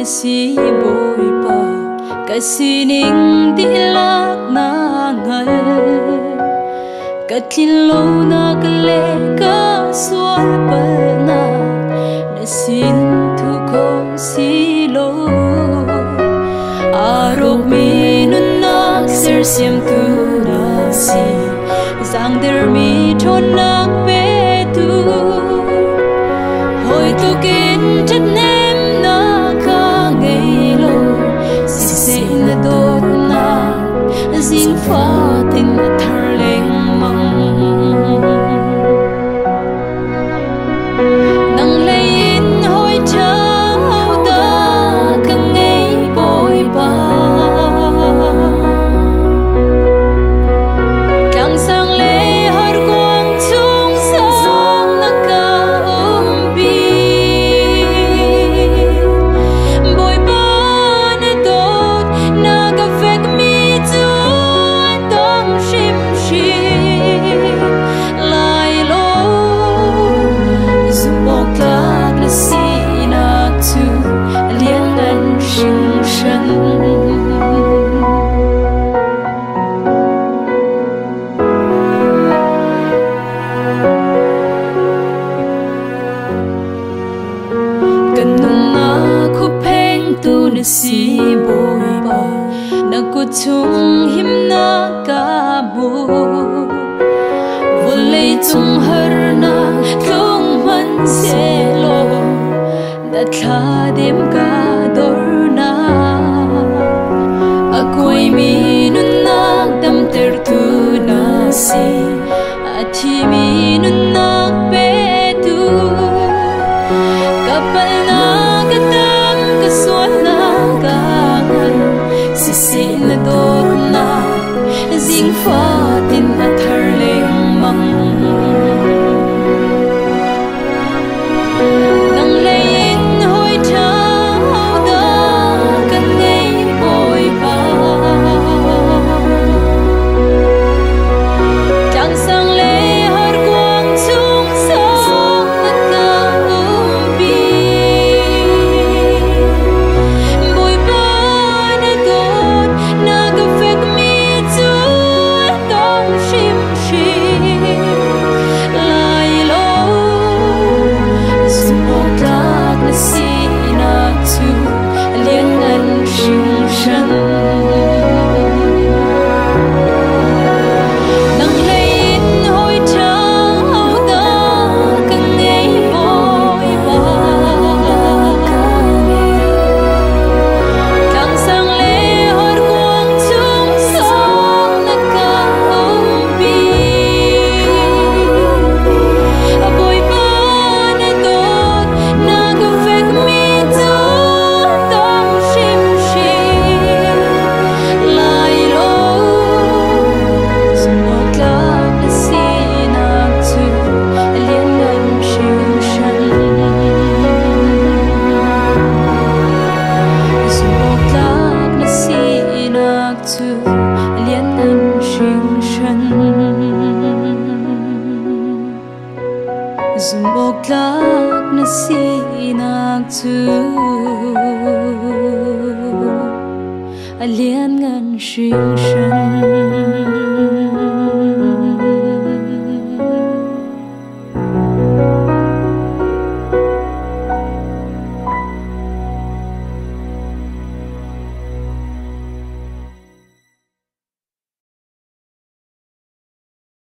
na si bồi ba ka sining ti lak na ngal ka tin lo na ka le ka sual pa na sin thu ko si lo arok mi nun nak ser siam tu na si zang der mi thon nak pe tu hoi tu kin chat nem na ka ngei lo si se na do na zin fa tin thar leng mang nang lein hoi chao da ka ngei boi ba kang sang le har quang chung sang na ka bi boi ba na dot na ka vek mi chu dong shim shim lai lo zubok lak na si na tu lian nan shing shan kanung na khu pheng tu na si boi ba na ku chung him na ka bu volei chung har na thong man se lo da tha dem ka dor na akoi mi nun nak dam ter tu na si athi mi nun nak pe tu kapal na katam ka sual na ka ngal si si na dor na zing fa tin na thar leng mang nang lein hoi chao da ka ngei boi ba chang sang le har quang chung sang na ka bi boi ba na dot na ka vek mi chu dong shim shim lai lo zubok lak na si na tu lian nan shing shan nang lein hoi chao da ka ngei boi ba kang sang le har quang chung sang na ka bi boi ba na dot na ka vek mi chu dong shim shim lai lo zubok lak na si na tu lian nan shing shan zubok lak na si na tu lian nan shing shan zubok lak na si na tu lian nan shing shan